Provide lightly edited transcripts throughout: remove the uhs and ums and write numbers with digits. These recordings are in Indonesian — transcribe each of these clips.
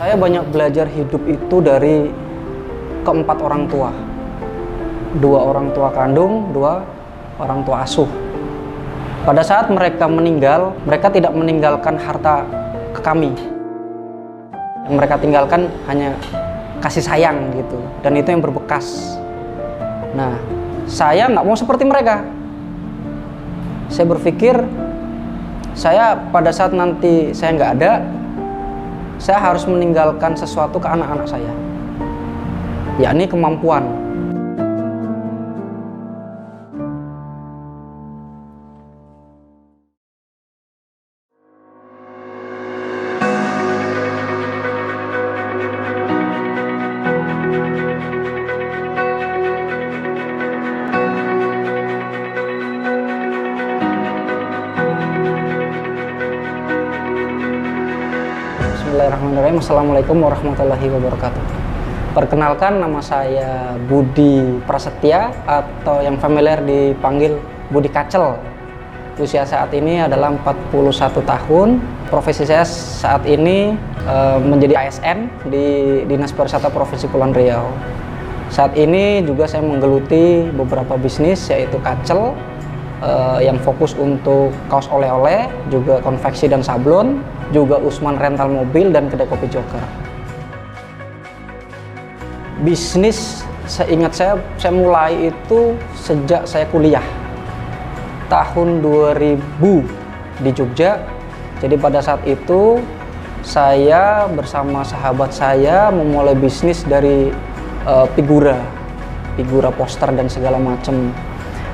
Saya banyak belajar hidup itu dari keempat orang tua. 2 orang tua kandung, 2 orang tua asuh. Pada saat mereka meninggal, mereka tidak meninggalkan harta ke kami. Yang mereka tinggalkan hanya kasih sayang gitu, dan itu yang berbekas. Nah, saya nggak mau seperti mereka. Saya berpikir, saya pada saat nanti saya nggak ada, saya harus meninggalkan sesuatu ke anak-anak saya, yakni kemampuan. Bismillahirrahmanirrahim. Assalamualaikum warahmatullahi wabarakatuh. Perkenalkan, nama saya Budi Prasetya atau yang familiar dipanggil Budi Kacel. Usia saat ini adalah 41 tahun. Profesi saya saat ini menjadi ASN di Dinas Pariwisata Provinsi Kepulauan Riau. Saat ini juga saya menggeluti beberapa bisnis, yaitu Kacel yang fokus untuk kaos oleh-oleh, juga konveksi dan sablon, juga Usman rental mobil dan kedai kopi Joker. Bisnis seingat saya mulai itu sejak saya kuliah tahun 2000 di Jogja. Jadi pada saat itu saya bersama sahabat saya memulai bisnis dari figura poster dan segala macam.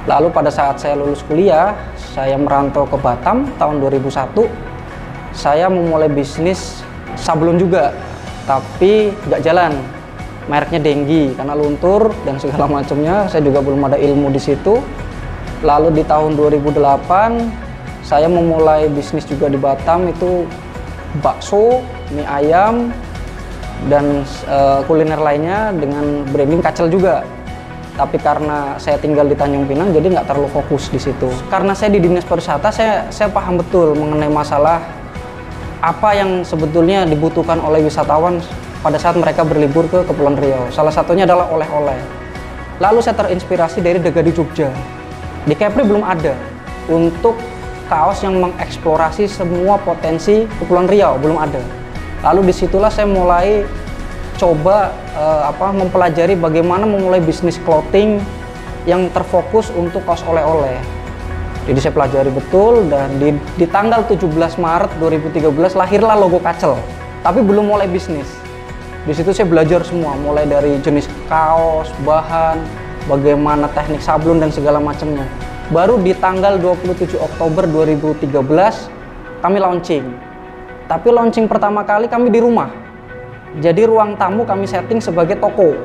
Lalu pada saat saya lulus kuliah, saya merantau ke Batam tahun 2001. Saya memulai bisnis sablon juga, tapi nggak jalan. Mereknya Denggi karena luntur dan segala macamnya. Saya juga belum ada ilmu di situ. Lalu di tahun 2008 saya memulai bisnis juga di Batam, itu bakso, mie ayam, dan kuliner lainnya dengan branding Kacel juga. Tapi karena saya tinggal di Tanjung Pinang, jadi nggak terlalu fokus di situ. Karena saya di dinas pariwisata, saya paham betul mengenai masalah apa yang sebetulnya dibutuhkan oleh wisatawan pada saat mereka berlibur ke Kepulauan Riau. Salah satunya adalah oleh-oleh. Lalu saya terinspirasi dari Dagadi Jogja. Di Kepri belum ada untuk kaos yang mengeksplorasi semua potensi Kepulauan Riau, belum ada. Lalu disitulah saya mulai coba mempelajari bagaimana memulai bisnis clothing yang terfokus untuk kaos oleh-oleh. Jadi saya pelajari betul, dan di tanggal 17 Maret 2013 lahirlah logo Kacel. Tapi belum mulai bisnis. Di situ saya belajar semua, mulai dari jenis kaos, bahan, bagaimana teknik sablon dan segala macamnya. Baru di tanggal 27 Oktober 2013 kami launching. Tapi launching pertama kali kami di rumah. Jadi ruang tamu kami setting sebagai toko.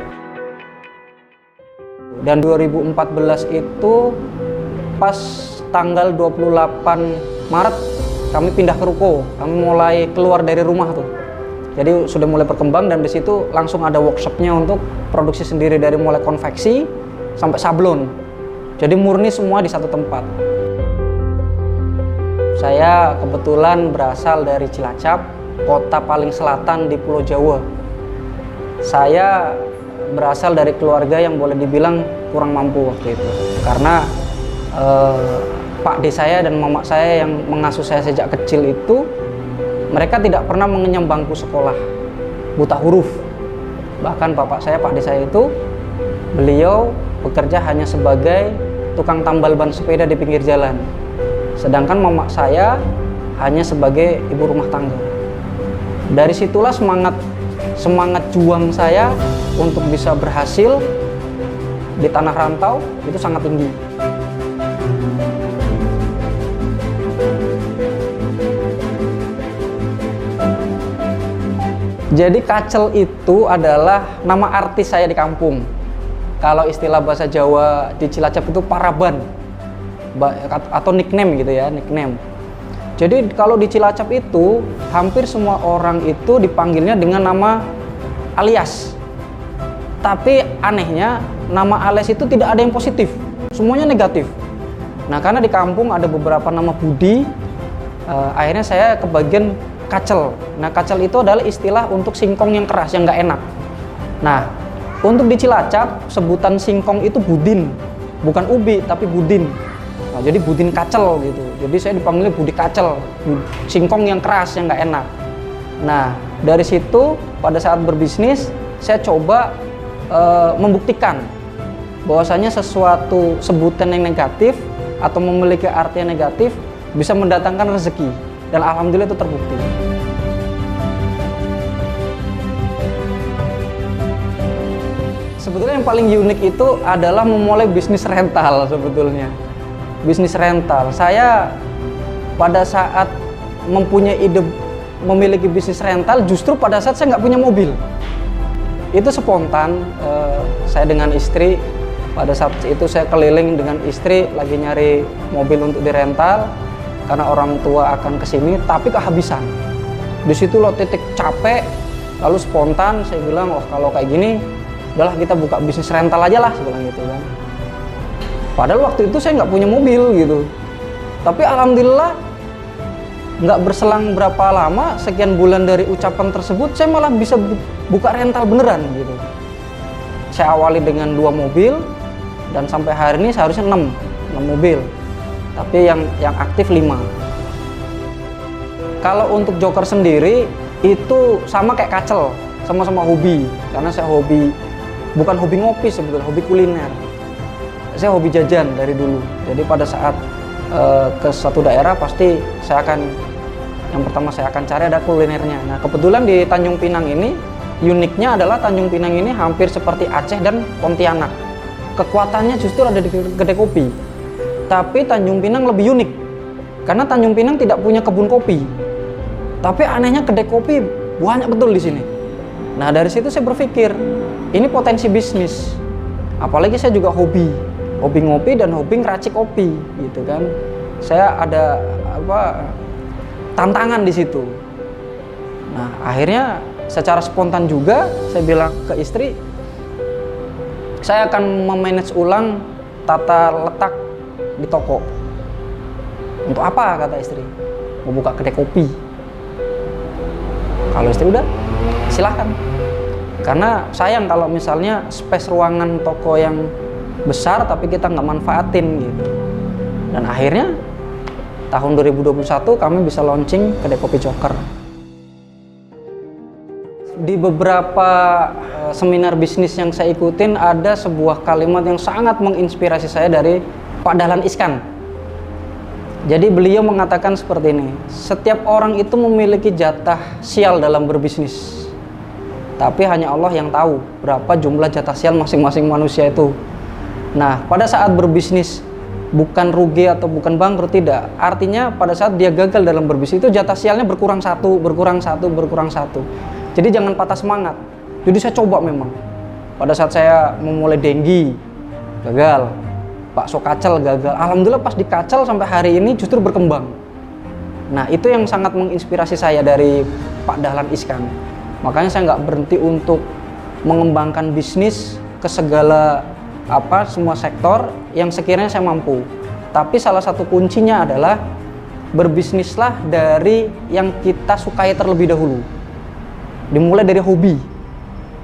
Dan 2014 itu pas tanggal 28 Maret kami pindah ke ruko. Kami mulai keluar dari rumah tuh. Jadi sudah mulai berkembang, dan di situ langsung ada workshopnya untuk produksi sendiri, dari mulai konveksi sampai sablon. Jadi murni semua di satu tempat. Saya kebetulan berasal dari Cilacap, kota paling selatan di Pulau Jawa. Saya berasal dari keluarga yang boleh dibilang kurang mampu waktu itu, karena Pak D saya dan Mama saya yang mengasuh saya sejak kecil itu, mereka tidak pernah mengenyam bangku sekolah, buta huruf. Bahkan Bapak saya, Pak D saya itu, beliau bekerja hanya sebagai tukang tambal ban sepeda di pinggir jalan. Sedangkan Mama saya hanya sebagai ibu rumah tangga. Dari situlah semangat juang saya untuk bisa berhasil di tanah rantau itu sangat tinggi. Jadi Kacel itu adalah nama artis saya di kampung. Kalau istilah bahasa Jawa di Cilacap itu paraban, atau nickname gitu ya, nickname. Jadi kalau di Cilacap itu hampir semua orang itu dipanggilnya dengan nama alias. Tapi anehnya nama alias itu tidak ada yang positif, semuanya negatif. Nah, karena di kampung ada beberapa nama Budi, akhirnya saya kebagian kacel. Nah, kacel itu adalah istilah untuk singkong yang keras, yang nggak enak. Nah, untuk di Cilacap, sebutan singkong itu budin. Bukan ubi, tapi budin. Nah, jadi budin kacel gitu. Jadi saya dipanggilnya budi kacel, singkong yang keras, yang nggak enak. Nah, dari situ pada saat berbisnis, saya coba membuktikan bahwasanya sesuatu sebutan yang negatif atau memiliki arti yang negatif bisa mendatangkan rezeki, dan alhamdulillah itu terbukti. Sebetulnya yang paling unik itu adalah memulai bisnis rental sebetulnya. Bisnis rental. Saya pada saat mempunyai ide memiliki bisnis rental justru pada saat saya nggak punya mobil. Itu spontan, saya dengan istri pada saat itu saya keliling dengan istri lagi nyari mobil untuk dirental karena orang tua akan kesini tapi kehabisan. Di situ loh titik capek, lalu spontan saya bilang, oh kalau kayak gini udahlah kita buka bisnis rental aja lah, saya bilang gitu kan. Padahal waktu itu saya nggak punya mobil gitu, tapi alhamdulillah nggak berselang berapa lama, sekian bulan dari ucapan tersebut, saya malah bisa buka rental beneran gitu. Saya awali dengan 2 mobil, dan sampai hari ini seharusnya 6 mobil. Tapi yang aktif 5. Kalau untuk Joker sendiri, itu sama kayak Kacel, sama-sama hobi. Karena saya hobi, bukan hobi ngopi sebetulnya, hobi kuliner. Saya hobi jajan dari dulu. Jadi pada saat ke suatu daerah, pasti saya akan yang pertama saya akan cari ada kulinernya. Nah, kebetulan di Tanjung Pinang ini, uniknya adalah Tanjung Pinang ini hampir seperti Aceh dan Pontianak. Kekuatannya justru ada di kedai kopi. Tapi Tanjung Pinang lebih unik, karena Tanjung Pinang tidak punya kebun kopi. Tapi anehnya kedai kopi banyak betul di sini. Nah, dari situ saya berpikir, ini potensi bisnis. Apalagi saya juga hobi ngopi dan hobi ngeracik kopi, gitu kan. Saya ada tantangan di situ. Nah, akhirnya secara spontan juga saya bilang ke istri, saya akan memanage ulang tata letak di toko. Untuk apa, kata istri? Mau buka kedai kopi. Kalau istri udah, silahkan. Karena sayang kalau misalnya space ruangan toko yang besar tapi kita nggak manfaatin gitu. Dan akhirnya tahun 2021 kami bisa launching kedai kopi Joker. Di beberapa seminar bisnis yang saya ikutin, ada sebuah kalimat yang sangat menginspirasi saya dari Pak Dahlan Iskan. Jadi beliau mengatakan seperti ini, setiap orang itu memiliki jatah sial dalam berbisnis, tapi hanya Allah yang tahu berapa jumlah jatah sial masing-masing manusia itu. Nah, pada saat berbisnis bukan rugi atau bukan bangkrut, tidak. Artinya pada saat dia gagal dalam berbisnis itu jatah sialnya berkurang satu. Jadi jangan patah semangat. Jadi saya coba memang. Pada saat saya memulai Denggi, gagal. Bakso Kacel gagal. Alhamdulillah pas di Kacel sampai hari ini justru berkembang. Nah, itu yang sangat menginspirasi saya dari Pak Dahlan Iskan. Makanya saya nggak berhenti untuk mengembangkan bisnis ke segala semua sektor yang sekiranya saya mampu. Tapi salah satu kuncinya adalah berbisnislah dari yang kita sukai terlebih dahulu. Dimulai dari hobi.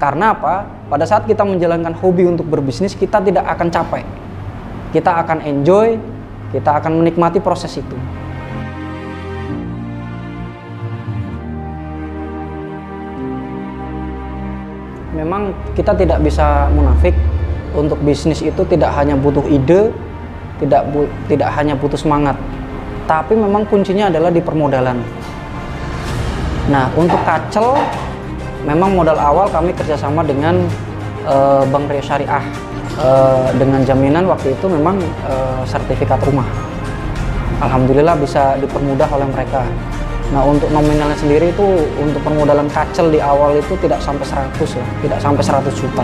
Karena apa? Pada saat kita menjalankan hobi untuk berbisnis, kita tidak akan capek. Kita akan enjoy, kita akan menikmati proses itu. Memang kita tidak bisa munafik. Untuk bisnis itu tidak hanya butuh ide, tidak hanya butuh semangat, tapi memang kuncinya adalah di permodalan. Nah, untuk Kacel, memang modal awal kami kerjasama dengan Bank Rio Syariah, dengan jaminan waktu itu memang sertifikat rumah. Alhamdulillah bisa dipermudah oleh mereka. Nah, untuk nominalnya sendiri itu untuk permodalan Kacel di awal itu tidak sampai 100 ya, tidak sampai 100 juta,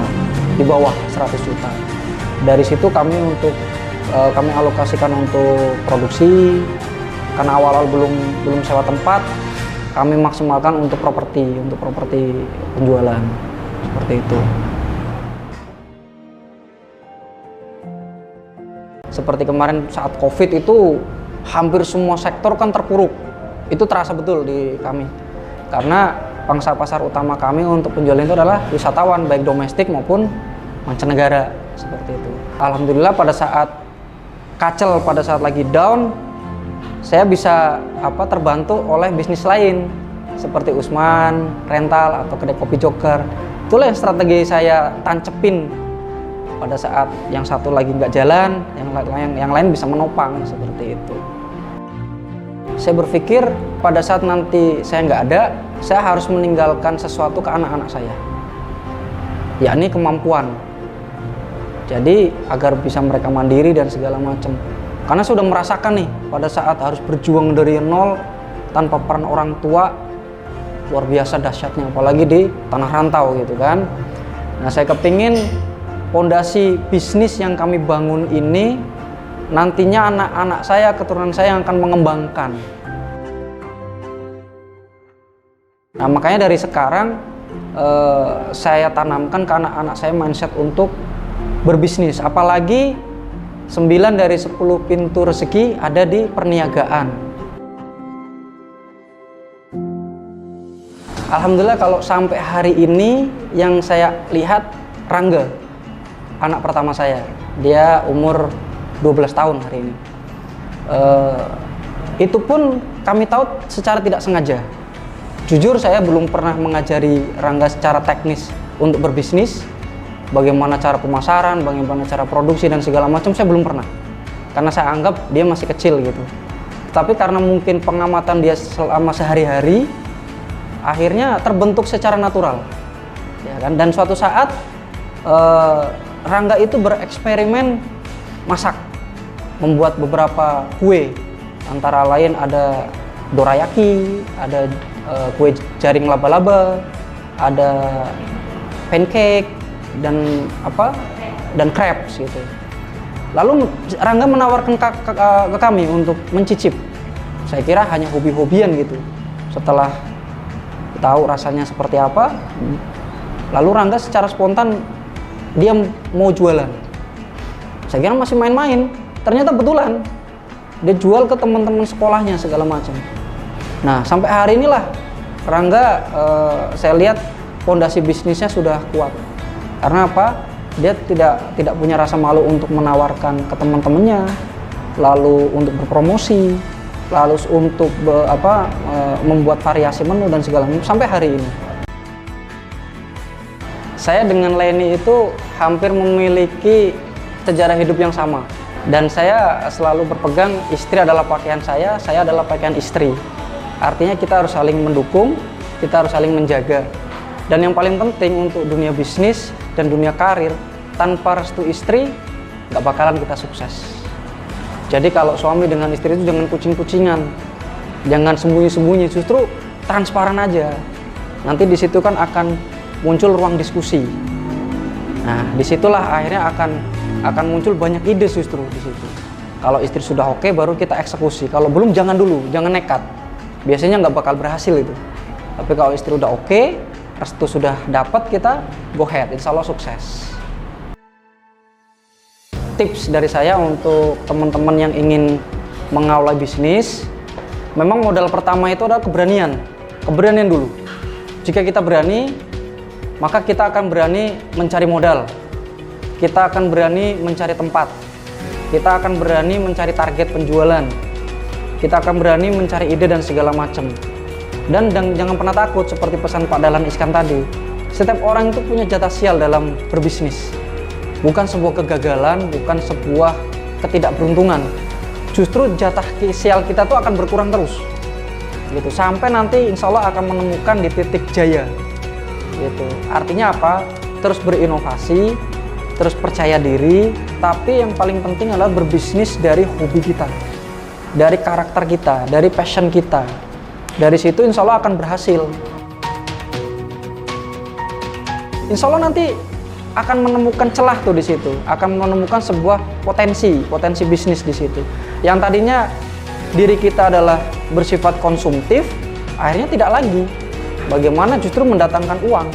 di bawah 100 juta. Dari situ kami alokasikan untuk produksi, karena awal-awal belum sewa tempat, kami maksimalkan untuk properti penjualan, seperti itu. Seperti kemarin saat COVID itu hampir semua sektor kan terpuruk. Itu terasa betul di kami. karena pangsa pasar utama kami untuk penjualan itu adalah wisatawan, baik domestik maupun mancanegara, seperti itu. Alhamdulillah pada saat kacel, pada saat lagi down, saya bisa terbantu oleh bisnis lain seperti Usman, rental, atau kedai kopi Joker. Itulah yang strategi saya tancepin pada saat yang satu lagi nggak jalan, yang lain bisa menopang, seperti itu. Saya berpikir pada saat nanti saya nggak ada, saya harus meninggalkan sesuatu ke anak-anak saya, yakni kemampuan. Jadi agar bisa mereka mandiri dan segala macam. Karena sudah merasakan nih pada saat harus berjuang dari nol tanpa peran orang tua, luar biasa dahsyatnya, apalagi di tanah rantau gitu kan. Nah, saya kepingin pondasi bisnis yang kami bangun ini nantinya anak-anak saya, keturunan saya yang akan mengembangkan. Nah, makanya dari sekarang saya tanamkan ke anak-anak saya mindset untuk berbisnis. Apalagi 9 dari 10 pintu rezeki ada di perniagaan. Alhamdulillah kalau sampai hari ini yang saya lihat, Rangga, anak pertama saya, dia umur 12 tahun hari ini. Itu pun kami tahu secara tidak sengaja. Jujur saya belum pernah mengajari Rangga secara teknis untuk berbisnis, bagaimana cara pemasaran, bagaimana cara produksi dan segala macam, saya belum pernah. Karena saya anggap dia masih kecil gitu. Tapi karena mungkin pengamatan dia selama sehari-hari, akhirnya terbentuk secara natural, ya kan? Dan suatu saat Rangga itu bereksperimen masak, membuat beberapa kue, antara lain ada dorayaki, ada kue jaring laba-laba, ada pancake dan crepes gitu. Lalu Rangga menawarkan ke kami untuk mencicip. Saya kira hanya hobi-hobian gitu. Setelah tahu rasanya seperti apa, lalu Rangga secara spontan dia mau jualan. Saya kira masih main-main, ternyata betulan dia jual ke teman-teman sekolahnya segala macam. Nah, sampai hari inilah Rangga saya lihat fondasi bisnisnya sudah kuat. Karena apa? Dia tidak punya rasa malu untuk menawarkan ke teman-temannya, lalu untuk berpromosi, lalu untuk membuat variasi menu dan segala macam sampai hari ini. Saya dengan Leni itu hampir memiliki sejarah hidup yang sama, dan saya selalu berpegang istri adalah pakaian saya adalah pakaian istri. Artinya kita harus saling mendukung, kita harus saling menjaga. Dan yang paling penting untuk dunia bisnis dan dunia karir, tanpa restu istri nggak bakalan kita sukses. Jadi kalau suami dengan istri itu jangan kucing-kucingan, jangan sembunyi-sembunyi, justru transparan aja. Nanti di situ kan akan muncul ruang diskusi. Nah, disitulah akhirnya akan muncul banyak ide justru di situ. Kalau istri sudah oke, baru kita eksekusi. Kalau belum, jangan dulu, jangan nekat. Biasanya nggak bakal berhasil itu. Tapi kalau istri udah oke, restu sudah dapat, kita go ahead, insya Allah sukses. Tips dari saya untuk teman-teman yang ingin mengawali bisnis, memang modal pertama itu adalah keberanian dulu. Jika kita berani, maka kita akan berani mencari modal, kita akan berani mencari tempat, kita akan berani mencari target penjualan, kita akan berani mencari ide dan segala macam. Dan jangan pernah takut, seperti pesan Pak Dahlan Iskan tadi, setiap orang itu punya jatah sial dalam berbisnis. Bukan sebuah kegagalan, bukan sebuah ketidakberuntungan. Justru jatah sial kita tuh akan berkurang terus, gitu. Sampai nanti insya Allah akan menemukan di titik jaya, gitu. Artinya apa? Terus berinovasi, terus percaya diri. Tapi yang paling penting adalah berbisnis dari hobi kita, dari karakter kita, dari passion kita. Dari situ insya Allah akan berhasil. Insya Allah nanti akan menemukan celah tuh di situ, akan menemukan sebuah potensi bisnis di situ. Yang tadinya diri kita adalah bersifat konsumtif, akhirnya tidak lagi. Bagaimana justru mendatangkan uang.